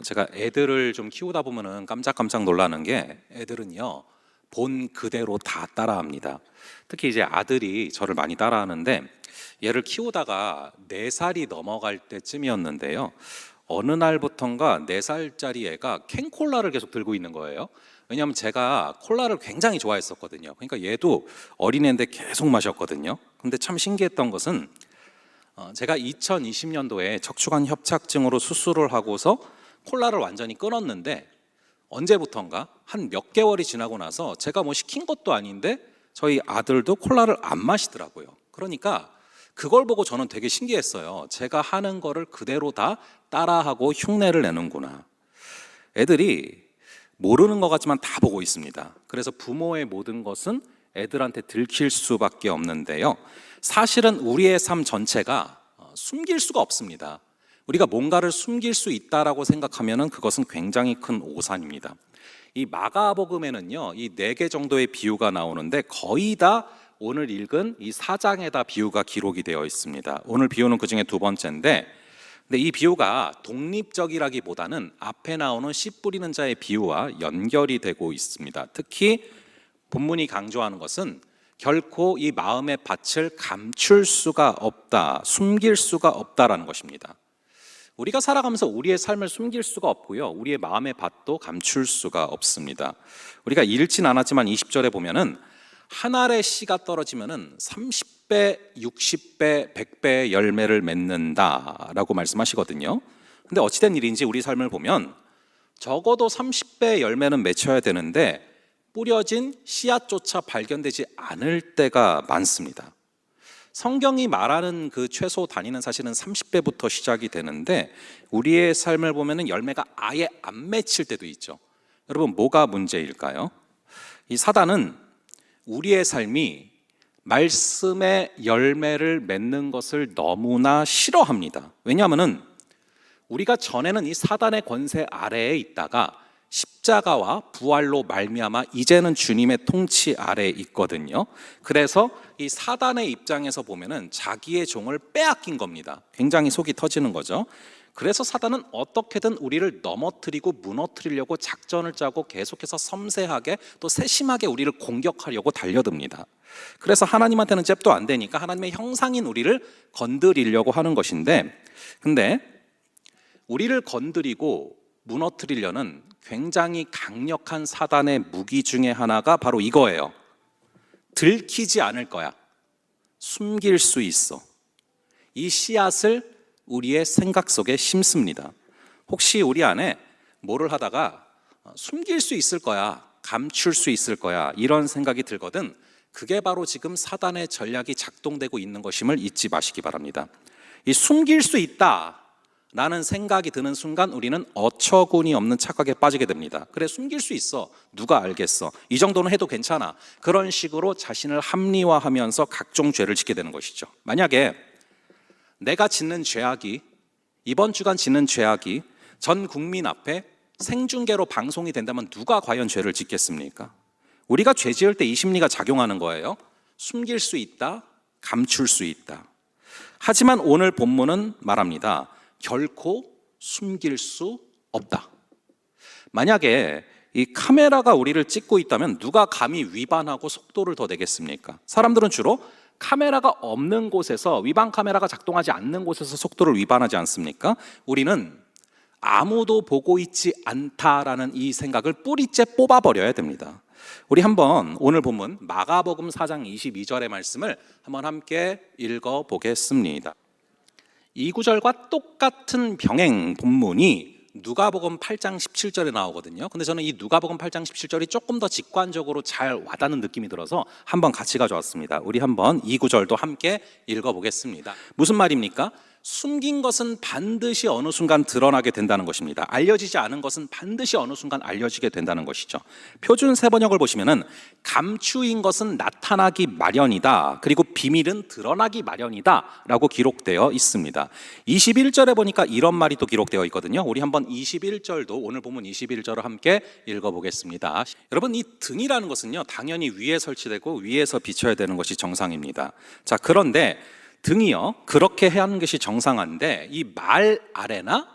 제가 애들을 좀 키우다 보면은 깜짝깜짝 놀라는 게 애들은요 본 그대로 다 따라합니다. 특히 이제 아들이 저를 많이 따라하는데 얘를 키우다가 4살이 넘어갈 때쯤이었는데요. 어느 날부턴가 4살짜리 애가 캔콜라를 계속 들고 있는 거예요. 왜냐하면 제가 콜라를 굉장히 좋아했었거든요. 그러니까 얘도 어린애인데 계속 마셨거든요. 근데 참 신기했던 것은 제가 2020년도에 척추관 협착증으로 수술을 하고서 콜라를 완전히 끊었는데 언제부턴가 한 몇 개월이 지나고 나서 제가 뭐 시킨 것도 아닌데 저희 아들도 콜라를 안 마시더라고요. 그러니까 그걸 보고 저는 되게 신기했어요. 제가 하는 거를 그대로 다 따라하고 흉내를 내는구나. 애들이 모르는 것 같지만 다 보고 있습니다. 그래서 부모의 모든 것은 애들한테 들킬 수밖에 없는데요. 사실은 우리의 삶 전체가 숨길 수가 없습니다. 우리가 뭔가를 숨길 수 있다라고 생각하면은 그것은 굉장히 큰 오산입니다. 이 마가복음에는요, 이 4개 정도의 비유가 나오는데 거의 다 오늘 읽은 이 4장에다 비유가 기록이 되어 있습니다. 오늘 비유는 그 중에 2번째인데, 근데 이 비유가 독립적이라기보다는 앞에 나오는 씨 뿌리는 자의 비유와 연결이 되고 있습니다. 특히 본문이 강조하는 것은 결코 이 마음의 밭을 감출 수가 없다, 숨길 수가 없다라는 것입니다. 우리가 살아가면서 우리의 삶을 숨길 수가 없고요, 우리의 마음의 밭도 감출 수가 없습니다. 우리가 읽진 않았지만 20절에 보면은 한 알의 씨가 떨어지면은 30배, 60배, 100배의 열매를 맺는다라고 말씀하시거든요. 근데 어찌된 일인지 우리 삶을 보면 적어도 30배의 열매는 맺혀야 되는데 뿌려진 씨앗조차 발견되지 않을 때가 많습니다. 성경이 말하는 그 최소 단위는 사실은 30배부터 시작이 되는데 우리의 삶을 보면은 열매가 아예 안 맺힐 때도 있죠. 여러분, 뭐가 문제일까요? 이 사단은 우리의 삶이 말씀의 열매를 맺는 것을 너무나 싫어합니다. 왜냐하면은 우리가 전에는 이 사단의 권세 아래에 있다가 십자가와 부활로 말미암아 이제는 주님의 통치 아래에 있거든요. 그래서 이 사단의 입장에서 보면은 자기의 종을 빼앗긴 겁니다. 굉장히 속이 터지는 거죠. 그래서 사단은 어떻게든 우리를 넘어뜨리고 무너뜨리려고 작전을 짜고 계속해서 섬세하게 또 세심하게 우리를 공격하려고 달려듭니다. 그래서 하나님한테는 잽도 안 되니까 하나님의 형상인 우리를 건드리려고 하는 것인데, 근데 우리를 건드리고 무너뜨리려는 굉장히 강력한 사단의 무기 중에 하나가 바로 이거예요. 들키지 않을 거야. 숨길 수 있어. 이 씨앗을 우리의 생각 속에 심습니다. 혹시 우리 안에 뭐를 하다가 숨길 수 있을 거야, 감출 수 있을 거야, 이런 생각이 들거든, 그게 바로 지금 사단의 전략이 작동되고 있는 것임을 잊지 마시기 바랍니다. 이 숨길 수 있다 라는 생각이 드는 순간 우리는 어처구니 없는 착각에 빠지게 됩니다. 그래, 숨길 수 있어, 누가 알겠어, 이 정도는 해도 괜찮아, 그런 식으로 자신을 합리화하면서 각종 죄를 짓게 되는 것이죠. 만약에 내가 짓는 죄악이, 이번 주간 짓는 죄악이 전 국민 앞에 생중계로 방송이 된다면 누가 과연 죄를 짓겠습니까? 우리가 죄 지을 때 이 심리가 작용하는 거예요. 숨길 수 있다, 감출 수 있다. 하지만 오늘 본문은 말합니다. 결코 숨길 수 없다. 만약에 이 카메라가 우리를 찍고 있다면 누가 감히 위반하고 속도를 더 내겠습니까? 사람들은 주로 카메라가 없는 곳에서, 위반 카메라가 작동하지 않는 곳에서 속도를 위반하지 않습니까? 우리는 아무도 보고 있지 않다라는 이 생각을 뿌리째 뽑아버려야 됩니다. 우리 한번 오늘 본문 마가복음 4장 22절의 말씀을 한번 함께 읽어보겠습니다. 이 구절과 똑같은 병행 본문이 누가복음 8장 17절에 나오거든요. 근데 저는 이 누가복음 8장 17절이 조금 더 직관적으로 잘 와닿는 느낌이 들어서 한번 같이 가져왔습니다. 우리 한번 이 구절도 함께 읽어보겠습니다. 무슨 말입니까? 숨긴 것은 반드시 어느 순간 드러나게 된다는 것입니다. 알려지지 않은 것은 반드시 어느 순간 알려지게 된다는 것이죠. 표준 세번역을 보시면은 감추인 것은 나타나기 마련이다, 그리고 비밀은 드러나기 마련이다 라고 기록되어 있습니다. 21절에 보니까 이런 말이 또 기록되어 있거든요. 우리 한번 21절도, 오늘 본문 21절을 함께 읽어보겠습니다. 여러분, 이 등이라는 것은요 당연히 위에 설치되고 위에서 비춰야 되는 것이 정상입니다. 자, 그런데 등이요, 그렇게 해야 하는 것이 정상한데 이 말 아래나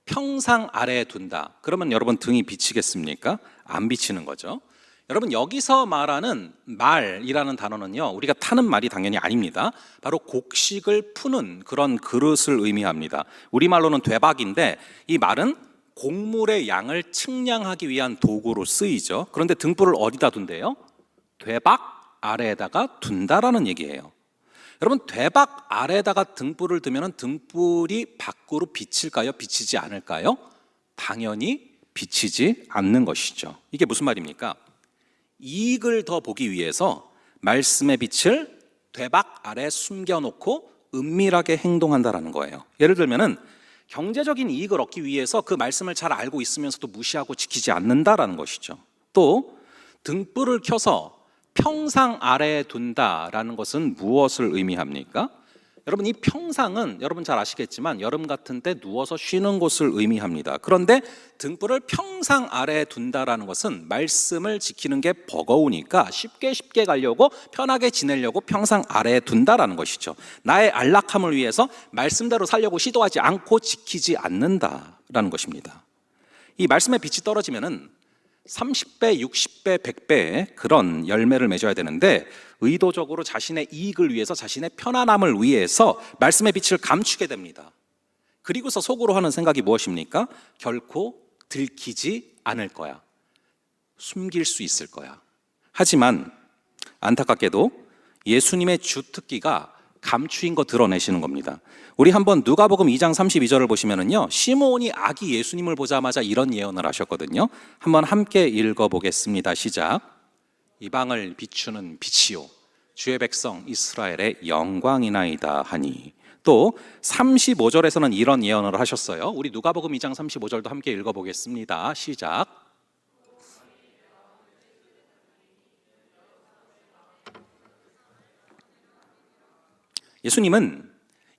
평상 아래에 둔다. 그러면 여러분 등이 비치겠습니까? 안 비치는 거죠. 여러분 여기서 말하는 말이라는 단어는요, 우리가 타는 말이 당연히 아닙니다. 바로 곡식을 푸는 그런 그릇을 의미합니다. 우리말로는 되박인데 이 말은 곡물의 양을 측량하기 위한 도구로 쓰이죠. 그런데 등불을 어디다 둔대요? 되박 아래에다가 둔다라는 얘기예요. 여러분 되박 아래에다가 등불을 두면 등불이 밖으로 비칠까요? 비치지 않을까요? 당연히 비치지 않는 것이죠. 이게 무슨 말입니까? 이익을 더 보기 위해서 말씀의 빛을 되박 아래 숨겨놓고 은밀하게 행동한다라는 거예요. 예를 들면은 경제적인 이익을 얻기 위해서 그 말씀을 잘 알고 있으면서도 무시하고 지키지 않는다라는 것이죠. 또 등불을 켜서 평상 아래에 둔다라는 것은 무엇을 의미합니까? 여러분 이 평상은 여러분 잘 아시겠지만 여름 같은 때 누워서 쉬는 곳을 의미합니다. 그런데 등불을 평상 아래에 둔다라는 것은 말씀을 지키는 게 버거우니까 쉽게 가려고 편하게 지내려고 평상 아래에 둔다라는 것이죠. 나의 안락함을 위해서 말씀대로 살려고 시도하지 않고 지키지 않는다라는 것입니다. 이 말씀의 빛이 떨어지면은 30배, 60배, 100배의 그런 열매를 맺어야 되는데 의도적으로 자신의 이익을 위해서 자신의 편안함을 위해서 말씀의 빛을 감추게 됩니다. 그리고서 속으로 하는 생각이 무엇입니까? 결코 들키지 않을 거야. 숨길 수 있을 거야. 하지만 안타깝게도 예수님의 주특기가 감추인 거 드러내시는 겁니다. 우리 한번 누가복음 2장 32절을 보시면은요, 시므온이 아기 예수님을 보자마자 이런 예언을 하셨거든요. 한번 함께 읽어보겠습니다. 시작. 이방을 비추는 빛이요 주의 백성 이스라엘의 영광이나이다 하니. 또 35절에서는 이런 예언을 하셨어요. 우리 누가복음 2장 35절도 함께 읽어보겠습니다. 시작. 예수님은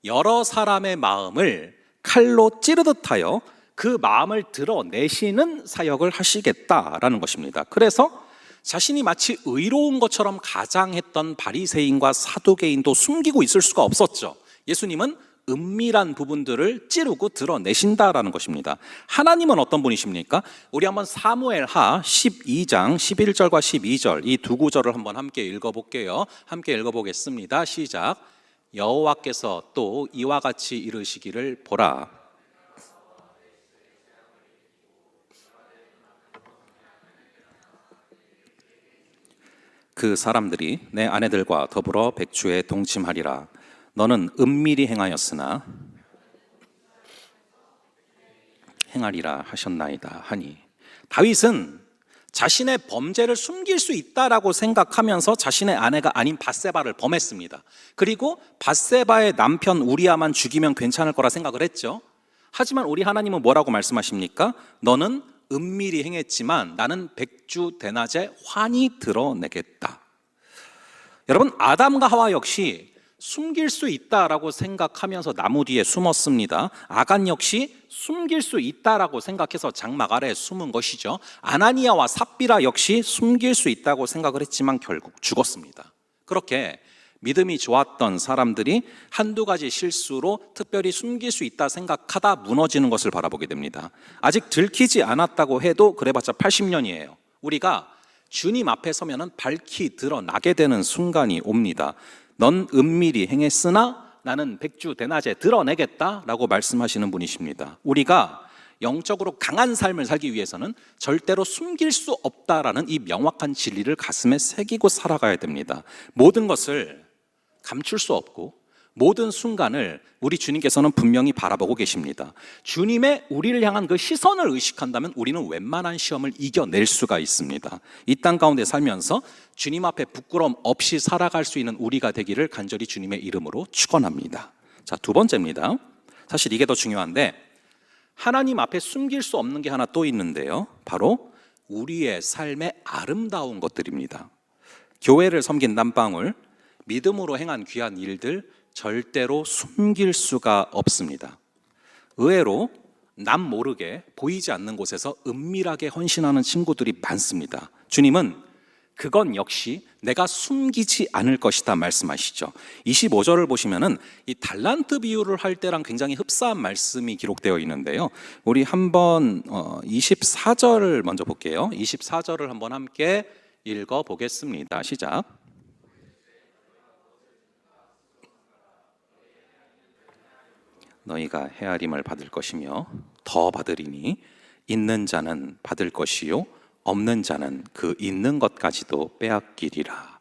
여러 사람의 마음을 칼로 찌르듯 하여 그 마음을 드러내시는 사역을 하시겠다라는 것입니다. 그래서 자신이 마치 의로운 것처럼 가장했던 바리새인과 사두개인도 숨기고 있을 수가 없었죠. 예수님은 은밀한 부분들을 찌르고 드러내신다라는 것입니다. 하나님은 어떤 분이십니까? 우리 한번 사무엘하 12장 11절과 12절 이 두 구절을 한번 함께 읽어볼게요. 함께 읽어보겠습니다. 시작. 여호와께서 또 이와 같이 이르시기를 보라. 그 사람들이 내 아내들과 더불어 백주에 동침하리라. 너는 은밀히 행하였으나 행하리라 하셨나이다 하니. 다윗은 자신의 범죄를 숨길 수 있다라고 생각하면서 자신의 아내가 아닌 밧세바를 범했습니다. 그리고 밧세바의 남편 우리아만 죽이면 괜찮을 거라 생각을 했죠. 하지만 우리 하나님은 뭐라고 말씀하십니까? 너는 은밀히 행했지만 나는 백주 대낮에 환히 드러내겠다. 여러분 아담과 하와 역시 숨길 수 있다라고 생각하면서 나무 뒤에 숨었습니다. 아간 역시 숨길 수 있다라고 생각해서 장막 아래에 숨은 것이죠. 아나니아와 삽비라 역시 숨길 수 있다고 생각을 했지만 결국 죽었습니다. 그렇게 믿음이 좋았던 사람들이 한두 가지 실수로 특별히 숨길 수 있다 생각하다 무너지는 것을 바라보게 됩니다. 아직 들키지 않았다고 해도 그래봤자 80년이에요. 우리가 주님 앞에 서면은 밝히 드러나게 되는 순간이 옵니다. 넌 은밀히 행했으나 나는 백주 대낮에 드러내겠다라고 말씀하시는 분이십니다. 우리가 영적으로 강한 삶을 살기 위해서는 절대로 숨길 수 없다라는 이 명확한 진리를 가슴에 새기고 살아가야 됩니다. 모든 것을 감출 수 없고 모든 순간을 우리 주님께서는 분명히 바라보고 계십니다. 주님의 우리를 향한 그 시선을 의식한다면 우리는 웬만한 시험을 이겨낼 수가 있습니다. 이 땅 가운데 살면서 주님 앞에 부끄러움 없이 살아갈 수 있는 우리가 되기를 간절히 주님의 이름으로 축원합니다. 자, 두 번째입니다. 사실 이게 더 중요한데 하나님 앞에 숨길 수 없는 게 하나 또 있는데요. 바로 우리의 삶의 아름다운 것들입니다. 교회를 섬긴 남방울, 믿음으로 행한 귀한 일들 절대로 숨길 수가 없습니다. 의외로 남 모르게 보이지 않는 곳에서 은밀하게 헌신하는 친구들이 많습니다. 주님은 그건 역시 내가 숨기지 않을 것이다 말씀하시죠. 25절을 보시면은 이 달란트 비유를 할 때랑 굉장히 흡사한 말씀이 기록되어 있는데요. 우리 한번 24절을 먼저 볼게요. 24절을 한번 함께 읽어 보겠습니다. 시작. 너희가 헤아림을 받을 것이며 더 받으리니 있는 자는 받을 것이요 없는 자는 그 있는 것까지도 빼앗기리라.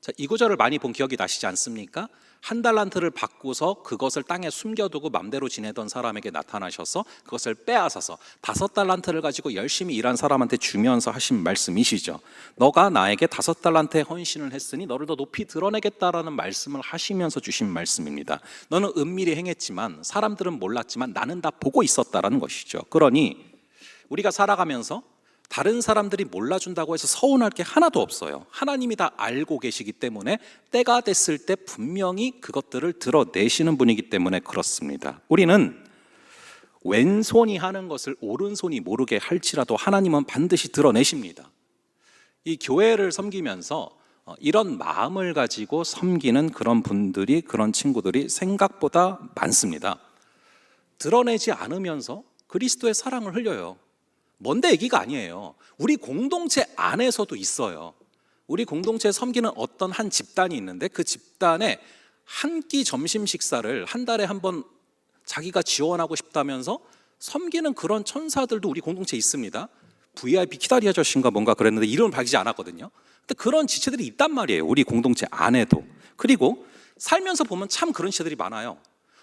자, 이 구절을 많이 본 기억이 나시지 않습니까? 한 달란트를 받고서 그것을 땅에 숨겨두고 맘대로 지내던 사람에게 나타나셔서 그것을 빼앗아서 5달란트를 가지고 열심히 일한 사람한테 주면서 하신 말씀이시죠. 너가 나에게 5달란트의 헌신을 했으니 너를 더 높이 드러내겠다라는 말씀을 하시면서 주신 말씀입니다. 너는 은밀히 행했지만 사람들은 몰랐지만 나는 다 보고 있었다라는 것이죠. 그러니 우리가 살아가면서 다른 사람들이 몰라준다고 해서 서운할 게 하나도 없어요. 하나님이 다 알고 계시기 때문에 때가 됐을 때 분명히 그것들을 드러내시는 분이기 때문에 그렇습니다. 우리는 왼손이 하는 것을 오른손이 모르게 할지라도 하나님은 반드시 드러내십니다. 이 교회를 섬기면서 이런 마음을 가지고 섬기는 그런 분들이, 그런 친구들이 생각보다 많습니다. 드러내지 않으면서 그리스도의 사랑을 흘려요. 먼데 얘기가 아니에요. 우리 공동체 안에서도 있어요. 우리 공동체에 섬기는 어떤 한 집단이 있는데 그 집단에 한 끼 점심 식사를 한 달에 한 번 자기가 지원하고 싶다면서 섬기는 그런 천사들도 우리 공동체에 있습니다. VIP 키다리 아저씨인가 뭔가 그랬는데 이름을 밝히지 않았거든요. 근데 그런 지체들이 있단 말이에요. 우리 공동체 안에도. 그리고 살면서 보면 참 그런 지체들이 많아요.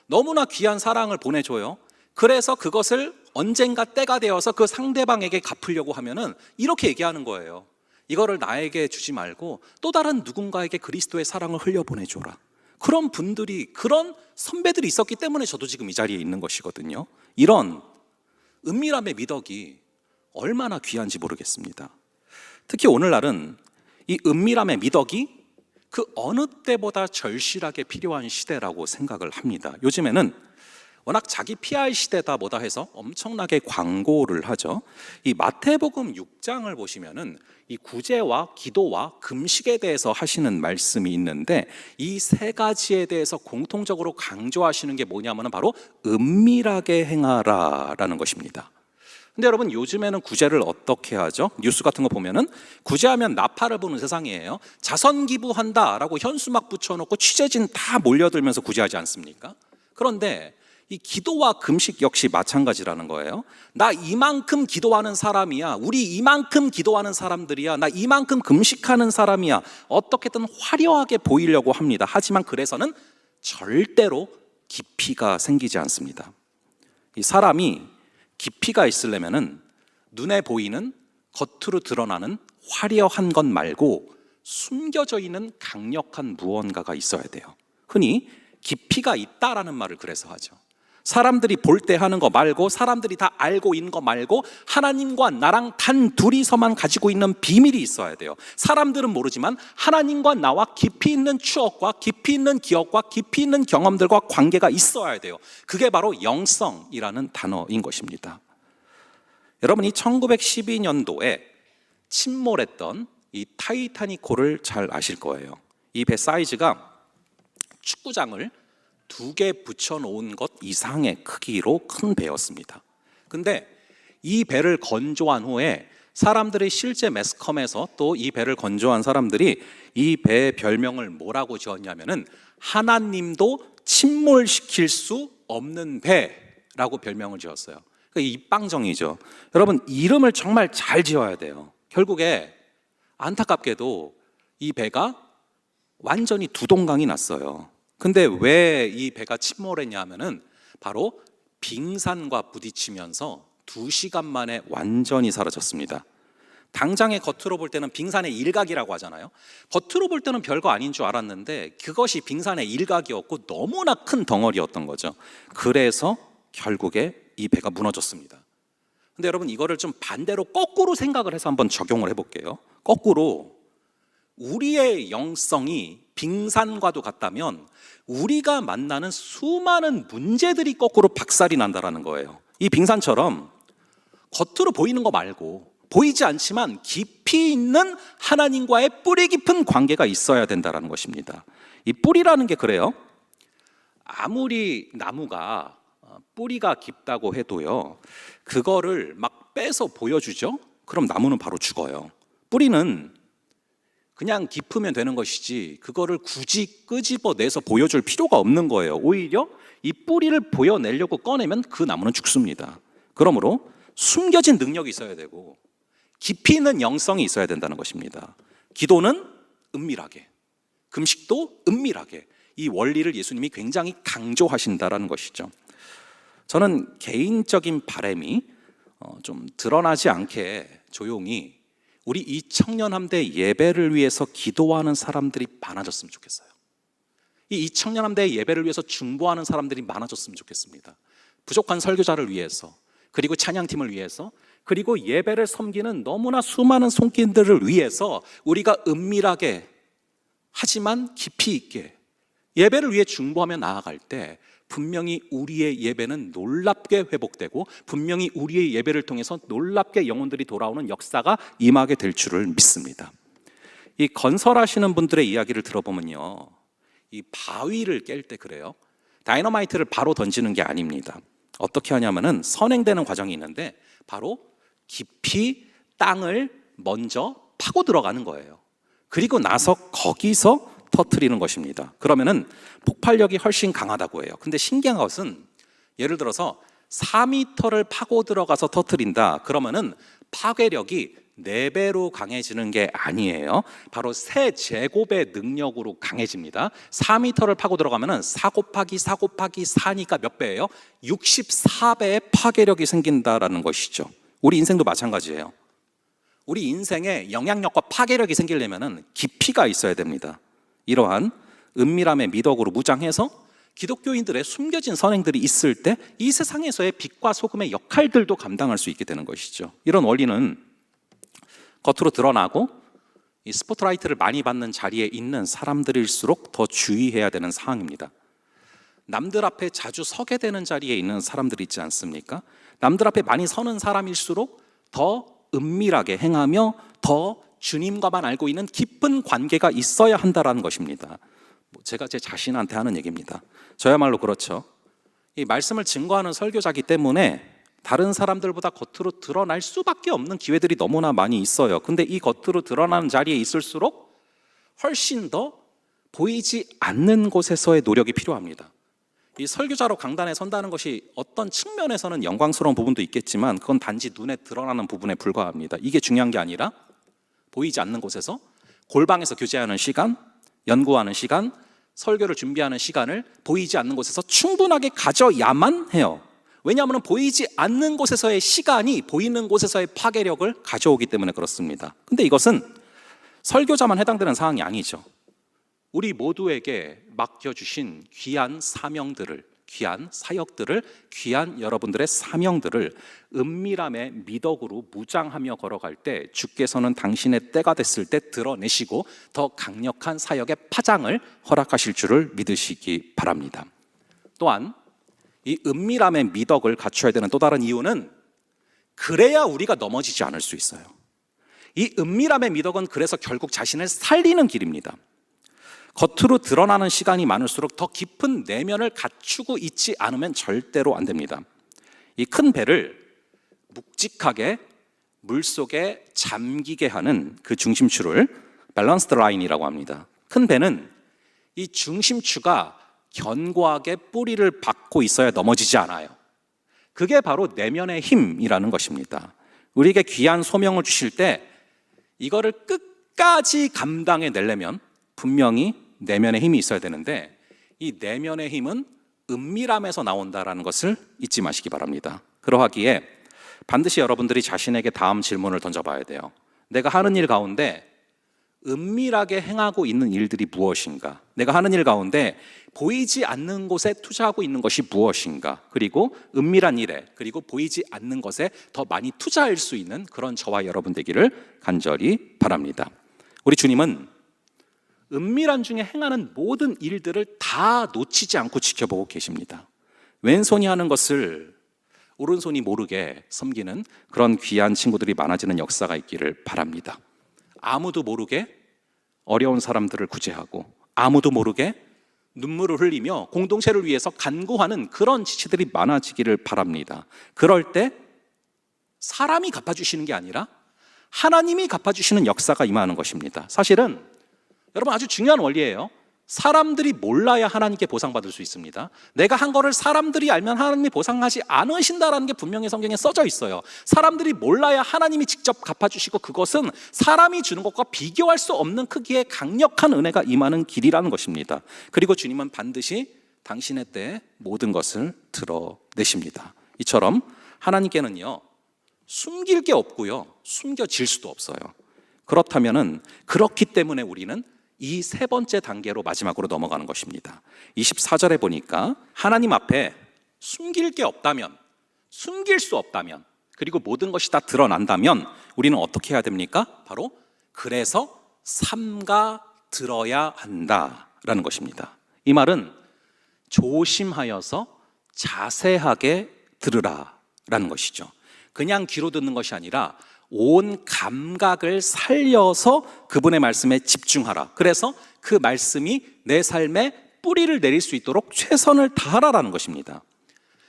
너무나 귀한 사랑을 보내줘요. 그래서 그것을 언젠가 때가 되어서 그 상대방에게 갚으려고 하면은 이렇게 얘기하는 거예요. 이거를 나에게 주지 말고 또 다른 누군가에게 그리스도의 사랑을 흘려보내줘라. 그런 분들이, 그런 선배들이 있었기 때문에 저도 지금 이 자리에 있는 것이거든요. 이런 은밀함의 미덕이 얼마나 귀한지 모르겠습니다. 특히 오늘날은 이 은밀함의 미덕이 그 어느 때보다 절실하게 필요한 시대라고 생각을 합니다. 요즘에는 워낙 자기 PR 시대다 뭐다 해서 엄청나게 광고를 하죠. 이 마태복음 6장을 보시면은 이 구제와 기도와 금식에 대해서 하시는 말씀이 있는데 이 세 가지에 대해서 공통적으로 강조하시는 게 뭐냐면은 바로 은밀하게 행하라라는 것입니다. 근데 여러분 요즘에는 구제를 어떻게 하죠? 뉴스 같은 거 보면은 구제하면 나팔을 부는 세상이에요. 자선 기부한다라고 현수막 붙여놓고 취재진 다 몰려들면서 구제하지 않습니까? 그런데 이 기도와 금식 역시 마찬가지라는 거예요. 나 이만큼 기도하는 사람이야. 우리 이만큼 기도하는 사람들이야. 나 이만큼 금식하는 사람이야. 어떻게든 화려하게 보이려고 합니다. 하지만 그래서는 절대로 깊이가 생기지 않습니다. 이 사람이 깊이가 있으려면은 눈에 보이는 겉으로 드러나는 화려한 것 말고 숨겨져 있는 강력한 무언가가 있어야 돼요. 흔히 깊이가 있다라는 말을 그래서 하죠. 사람들이 볼 때 하는 거 말고, 사람들이 다 알고 있는 거 말고 하나님과 나랑 단 둘이서만 가지고 있는 비밀이 있어야 돼요. 사람들은 모르지만 하나님과 나와 깊이 있는 추억과 깊이 있는 기억과 깊이 있는 경험들과 관계가 있어야 돼요. 그게 바로 영성이라는 단어인 것입니다. 여러분, 이 1912년도에 침몰했던 이 타이타닉호를 잘 아실 거예요. 이 배 사이즈가 축구장을 2개 붙여놓은 것 이상의 크기로 큰 배였습니다. 근데 이 배를 건조한 후에 사람들이 실제 매스컴에서 또 이 배를 건조한 사람들이 이 배의 별명을 뭐라고 지었냐면은 하나님도 침몰시킬 수 없는 배라고 별명을 지었어요. 그러니까 입방정이죠. 여러분, 이름을 정말 잘 지어야 돼요. 결국에 안타깝게도 이 배가 완전히 두동강이 났어요. 근데 왜 이 배가 침몰했냐 하면은 바로 빙산과 부딪히면서 2시간 만에 완전히 사라졌습니다. 당장에 겉으로 볼 때는 빙산의 일각이라고 하잖아요. 겉으로 볼 때는 별거 아닌 줄 알았는데 그것이 빙산의 일각이었고 너무나 큰 덩어리였던 거죠. 그래서 결국에 이 배가 무너졌습니다. 근데 여러분, 이거를 좀 반대로 거꾸로 생각을 해서 한번 적용을 해볼게요. 거꾸로 우리의 영성이 빙산과도 같다면 우리가 만나는 수많은 문제들이 거꾸로 박살이 난다라는 거예요. 이 빙산처럼 겉으로 보이는 거 말고 보이지 않지만 깊이 있는 하나님과의 뿌리 깊은 관계가 있어야 된다는 것입니다. 이 뿌리라는 게 그래요. 아무리 나무가 뿌리가 깊다고 해도요, 그거를 막 빼서 보여주죠? 그럼 나무는 바로 죽어요. 뿌리는 그냥 깊으면 되는 것이지 그거를 굳이 끄집어내서 보여줄 필요가 없는 거예요. 오히려 이 뿌리를 보여내려고 꺼내면 그 나무는 죽습니다. 그러므로 숨겨진 능력이 있어야 되고 깊이 있는 영성이 있어야 된다는 것입니다. 기도는 은밀하게, 금식도 은밀하게, 이 원리를 예수님이 굉장히 강조하신다는 것이죠. 저는 개인적인 바람이 좀 드러나지 않게 조용히 우리 이 청년함대 예배를 위해서 기도하는 사람들이 많아졌으면 좋겠어요. 이 청년함대 예배를 위해서 중보하는 사람들이 많아졌으면 좋겠습니다. 부족한 설교자를 위해서, 그리고 찬양팀을 위해서, 그리고 예배를 섬기는 너무나 수많은 손길들을 위해서 우리가 은밀하게 하지만 깊이 있게 예배를 위해 중보하며 나아갈 때 분명히 우리의 예배는 놀랍게 회복되고 분명히 우리의 예배를 통해서 놀랍게 영혼들이 돌아오는 역사가 임하게 될 줄을 믿습니다. 이 건설하시는 분들의 이야기를 들어보면요, 이 바위를 깰 때 그래요. 다이너마이트를 바로 던지는 게 아닙니다. 어떻게 하냐면은 선행되는 과정이 있는데 바로 깊이 땅을 먼저 파고 들어가는 거예요. 그리고 나서 거기서 터뜨리는 것입니다. 그러면은 폭발력이 훨씬 강하다고 해요. 근데 신기한 것은 예를 들어서 4m를 파고 들어가서 터뜨린다. 그러면은 파괴력이 4배로 강해지는 게 아니에요. 바로 세제곱의 능력으로 강해집니다. 4m를 파고 들어가면은 4 곱하기 4 곱하기 4니까 몇 배예요? 64배의 파괴력이 생긴다라는 것이죠. 우리 인생도 마찬가지예요. 우리 인생에 영향력과 파괴력이 생기려면은 깊이가 있어야 됩니다. 이러한 은밀함의 미덕으로 무장해서 기독교인들의 숨겨진 선행들이 있을 때 이 세상에서의 빛과 소금의 역할들도 감당할 수 있게 되는 것이죠. 이런 원리는 겉으로 드러나고 이 스포트라이트를 많이 받는 자리에 있는 사람들일수록 더 주의해야 되는 사항입니다. 남들 앞에 자주 서게 되는 자리에 있는 사람들이 있지 않습니까? 남들 앞에 많이 서는 사람일수록 더 은밀하게 행하며 더 주님과만 알고 있는 깊은 관계가 있어야 한다는 것입니다. 제가 제 자신한테 하는 얘기입니다. 저야말로 그렇죠. 이 말씀을 증거하는 설교자이기 때문에 다른 사람들보다 겉으로 드러날 수밖에 없는 기회들이 너무나 많이 있어요. 근데 이 겉으로 드러나는 자리에 있을수록 훨씬 더 보이지 않는 곳에서의 노력이 필요합니다. 이 설교자로 강단에 선다는 것이 어떤 측면에서는 영광스러운 부분도 있겠지만 그건 단지 눈에 드러나는 부분에 불과합니다. 이게 중요한 게 아니라 보이지 않는 곳에서 골방에서 교제하는 시간, 연구하는 시간, 설교를 준비하는 시간을 보이지 않는 곳에서 충분하게 가져야만 해요. 왜냐하면 보이지 않는 곳에서의 시간이 보이는 곳에서의 파괴력을 가져오기 때문에 그렇습니다. 근데 이것은 설교자만 해당되는 사항이 아니죠. 우리 모두에게 맡겨주신 귀한 사명들을, 귀한 사역들을, 귀한 여러분들의 사명들을 은밀함의 미덕으로 무장하며 걸어갈 때 주께서는 당신의 때가 됐을 때 드러내시고 더 강력한 사역의 파장을 허락하실 줄을 믿으시기 바랍니다. 또한 이 은밀함의 미덕을 갖춰야 되는 또 다른 이유는 그래야 우리가 넘어지지 않을 수 있어요. 이 은밀함의 미덕은 그래서 결국 자신을 살리는 길입니다. 겉으로 드러나는 시간이 많을수록 더 깊은 내면을 갖추고 있지 않으면 절대로 안 됩니다. 이 큰 배를 묵직하게 물속에 잠기게 하는 그 중심추를 밸런스드 라인이라고 합니다. 큰 배는 이 중심추가 견고하게 뿌리를 박고 있어야 넘어지지 않아요. 그게 바로 내면의 힘이라는 것입니다. 우리에게 귀한 소명을 주실 때 이거를 끝까지 감당해 내려면 분명히 내면의 힘이 있어야 되는데 이 내면의 힘은 은밀함에서 나온다는 것을 잊지 마시기 바랍니다. 그러하기에 반드시 여러분들이 자신에게 다음 질문을 던져봐야 돼요. 내가 하는 일 가운데 은밀하게 행하고 있는 일들이 무엇인가? 내가 하는 일 가운데 보이지 않는 곳에 투자하고 있는 것이 무엇인가? 그리고 은밀한 일에, 그리고 보이지 않는 것에 더 많이 투자할 수 있는 그런 저와 여러분 되기를 간절히 바랍니다. 우리 주님은 은밀한 중에 행하는 모든 일들을 다 놓치지 않고 지켜보고 계십니다. 왼손이 하는 것을 오른손이 모르게 섬기는 그런 귀한 친구들이 많아지는 역사가 있기를 바랍니다. 아무도 모르게 어려운 사람들을 구제하고 아무도 모르게 눈물을 흘리며 공동체를 위해서 간구하는 그런 지체들이 많아지기를 바랍니다. 그럴 때 사람이 갚아주시는 게 아니라 하나님이 갚아주시는 역사가 임하는 것입니다. 사실은 여러분 아주 중요한 원리예요. 사람들이 몰라야 하나님께 보상받을 수 있습니다. 내가 한 거를 사람들이 알면 하나님이 보상하지 않으신다라는 게 분명히 성경에 써져 있어요. 사람들이 몰라야 하나님이 직접 갚아주시고 그것은 사람이 주는 것과 비교할 수 없는 크기의 강력한 은혜가 임하는 길이라는 것입니다. 그리고 주님은 반드시 당신의 때에 모든 것을 드러내십니다. 이처럼 하나님께는요 숨길 게 없고요 숨겨질 수도 없어요. 그렇다면은 그렇기 때문에 우리는 이 세 번째 단계로 마지막으로 넘어가는 것입니다. 24절에 보니까 하나님 앞에 숨길 게 없다면, 숨길 수 없다면, 그리고 모든 것이 다 드러난다면 우리는 어떻게 해야 됩니까? 바로 그래서 삼가 들어야 한다라는 것입니다. 이 말은 조심하여서 자세하게 들으라라는 것이죠. 그냥 귀로 듣는 것이 아니라 온 감각을 살려서 그분의 말씀에 집중하라. 그래서 그 말씀이 내 삶에 뿌리를 내릴 수 있도록 최선을 다하라라는 것입니다.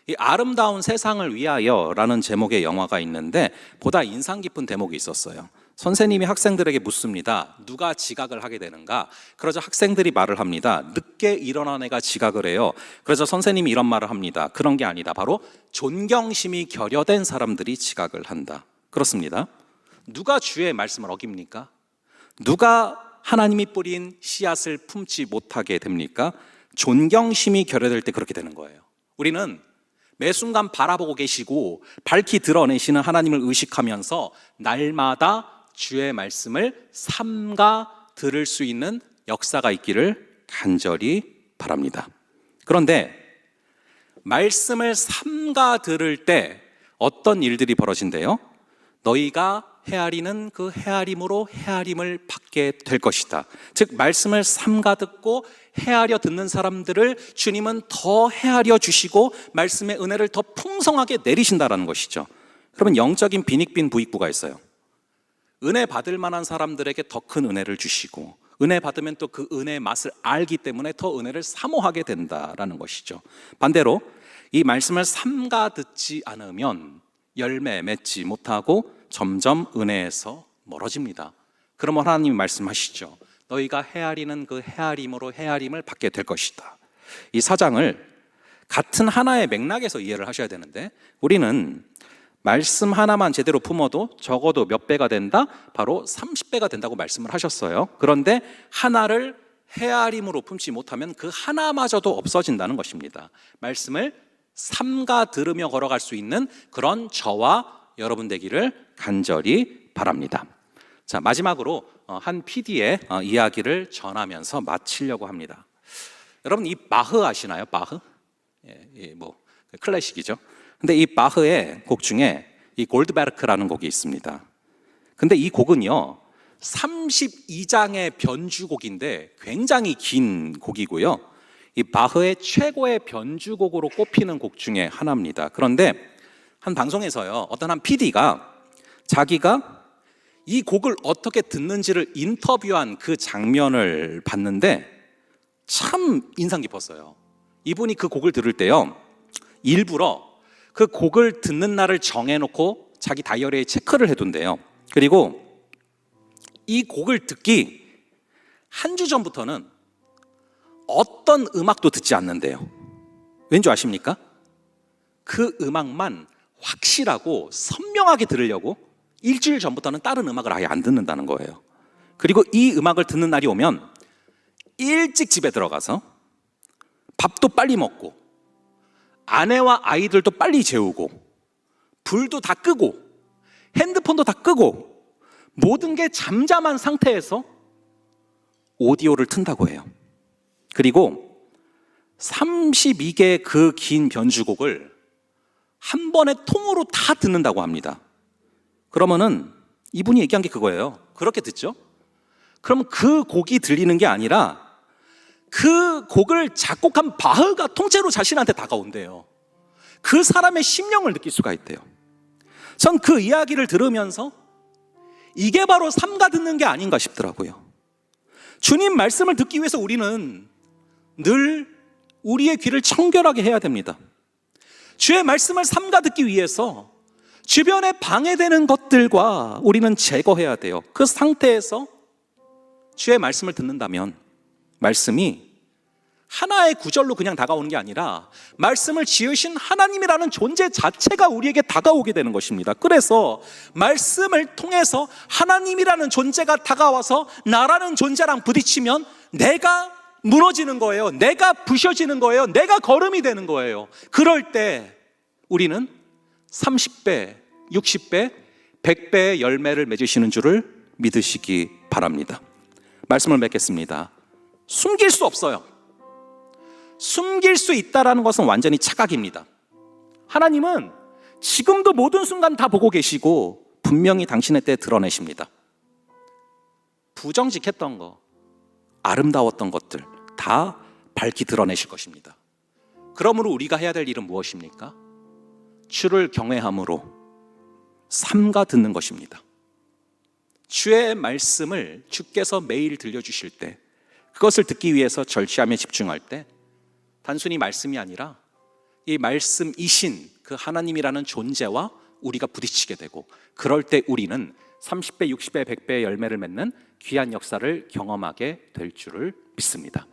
이 아름다운 세상을 위하여라는 제목의 영화가 있는데 보다 인상 깊은 대목이 있었어요. 선생님이 학생들에게 묻습니다. 누가 지각을 하게 되는가? 그러자 학생들이 말을 합니다. 늦게 일어난 애가 지각을 해요. 그래서 선생님이 이런 말을 합니다. 그런 게 아니다. 바로 존경심이 결여된 사람들이 지각을 한다. 그렇습니다. 누가 주의 말씀을 어깁니까? 누가 하나님이 뿌린 씨앗을 품지 못하게 됩니까? 존경심이 결여될 때 그렇게 되는 거예요. 우리는 매 순간 바라보고 계시고 밝히 드러내시는 하나님을 의식하면서 날마다 주의 말씀을 삼가 들을 수 있는 역사가 있기를 간절히 바랍니다. 그런데 말씀을 삼가 들을 때 어떤 일들이 벌어진대요? 너희가 헤아리는 그 헤아림으로 헤아림을 받게 될 것이다. 즉 말씀을 삼가 듣고 헤아려 듣는 사람들을 주님은 더 헤아려 주시고 말씀의 은혜를 더 풍성하게 내리신다라는 것이죠. 그러면 영적인 빈익빈 부익부가 있어요. 은혜 받을 만한 사람들에게 더 큰 은혜를 주시고 은혜 받으면 또 그 은혜의 맛을 알기 때문에 더 은혜를 사모하게 된다라는 것이죠. 반대로 이 말씀을 삼가 듣지 않으면 열매 맺지 못하고 점점 은혜에서 멀어집니다. 그러면 하나님이 말씀하시죠. 너희가 헤아리는 그 헤아림으로 헤아림을 받게 될 것이다. 이 사장을 같은 하나의 맥락에서 이해를 하셔야 되는데 우리는 말씀 하나만 제대로 품어도 적어도 몇 배가 된다? 바로 30배가 된다고 말씀을 하셨어요. 그런데 하나를 헤아림으로 품지 못하면 그 하나마저도 없어진다는 것입니다. 말씀을 삼가 들으며 걸어갈 수 있는 그런 저와 여러분 되기를 간절히 바랍니다. 자, 마지막으로 한 PD의 이야기를 전하면서 마치려고 합니다. 여러분 이 바흐 아시나요? 바흐? 뭐 클래식이죠. 근데 이 바흐의 곡 중에 이 골드베르크라는 곡이 있습니다. 근데 이 곡은요 32장의 변주곡인데 굉장히 긴 곡이고요. 이 바흐의 최고의 변주곡으로 꼽히는 곡 중에 하나입니다. 그런데 한 방송에서요 어떤 한 PD가 자기가 이 곡을 어떻게 듣는지를 인터뷰한 그 장면을 봤는데 참 인상 깊었어요. 이분이 그 곡을 들을 때요 일부러 그 곡을 듣는 날을 정해놓고 자기 다이어리에 체크를 해둔대요. 그리고 이 곡을 듣기 한 주 전부터는 어떤 음악도 듣지 않는데요. 왠지 아십니까? 그 음악만 확실하고 선명하게 들으려고 일주일 전부터는 다른 음악을 아예 안 듣는다는 거예요. 그리고 이 음악을 듣는 날이 오면 일찍 집에 들어가서 밥도 빨리 먹고 아내와 아이들도 빨리 재우고 불도 다 끄고 핸드폰도 다 끄고 모든 게 잠잠한 상태에서 오디오를 튼다고 해요. 그리고 32개의 그 긴 변주곡을 한 번에 통으로 다 듣는다고 합니다. 그러면은 이분이 얘기한 게 그거예요. 그렇게 듣죠? 그럼 그 곡이 들리는 게 아니라 그 곡을 작곡한 바흐가 통째로 자신한테 다가온대요. 그 사람의 심령을 느낄 수가 있대요. 전 그 이야기를 들으면서 이게 바로 삼가 듣는 게 아닌가 싶더라고요. 주님 말씀을 듣기 위해서 우리는 늘 우리의 귀를 청결하게 해야 됩니다. 주의 말씀을 삼가 듣기 위해서 주변에 방해되는 것들과 우리는 제거해야 돼요. 그 상태에서 주의 말씀을 듣는다면 말씀이 하나의 구절로 그냥 다가오는 게 아니라 말씀을 지으신 하나님이라는 존재 자체가 우리에게 다가오게 되는 것입니다. 그래서 말씀을 통해서 하나님이라는 존재가 다가와서 나라는 존재랑 부딪히면 내가 무너지는 거예요. 내가 부셔지는 거예요. 내가 거름이 되는 거예요. 그럴 때 우리는 30배, 60배, 100배의 열매를 맺으시는 줄을 믿으시기 바랍니다. 말씀을 맺겠습니다. 숨길 수 없어요. 숨길 수 있다는 것은 완전히 착각입니다. 하나님은 지금도 모든 순간 다 보고 계시고 분명히 당신의 때 드러내십니다. 부정직했던 거, 아름다웠던 것들 다 밝히 드러내실 것입니다. 그러므로 우리가 해야 될 일은 무엇입니까? 주를 경외함으로 삼가 듣는 것입니다. 주의 말씀을 주께서 매일 들려주실 때, 그것을 듣기 위해서 절제하며 집중할 때 단순히 말씀이 아니라 이 말씀이신 그 하나님이라는 존재와 우리가 부딪히게 되고, 그럴 때 우리는 30배, 60배, 100배의 열매를 맺는 귀한 역사를 경험하게 될 줄을 믿습니다.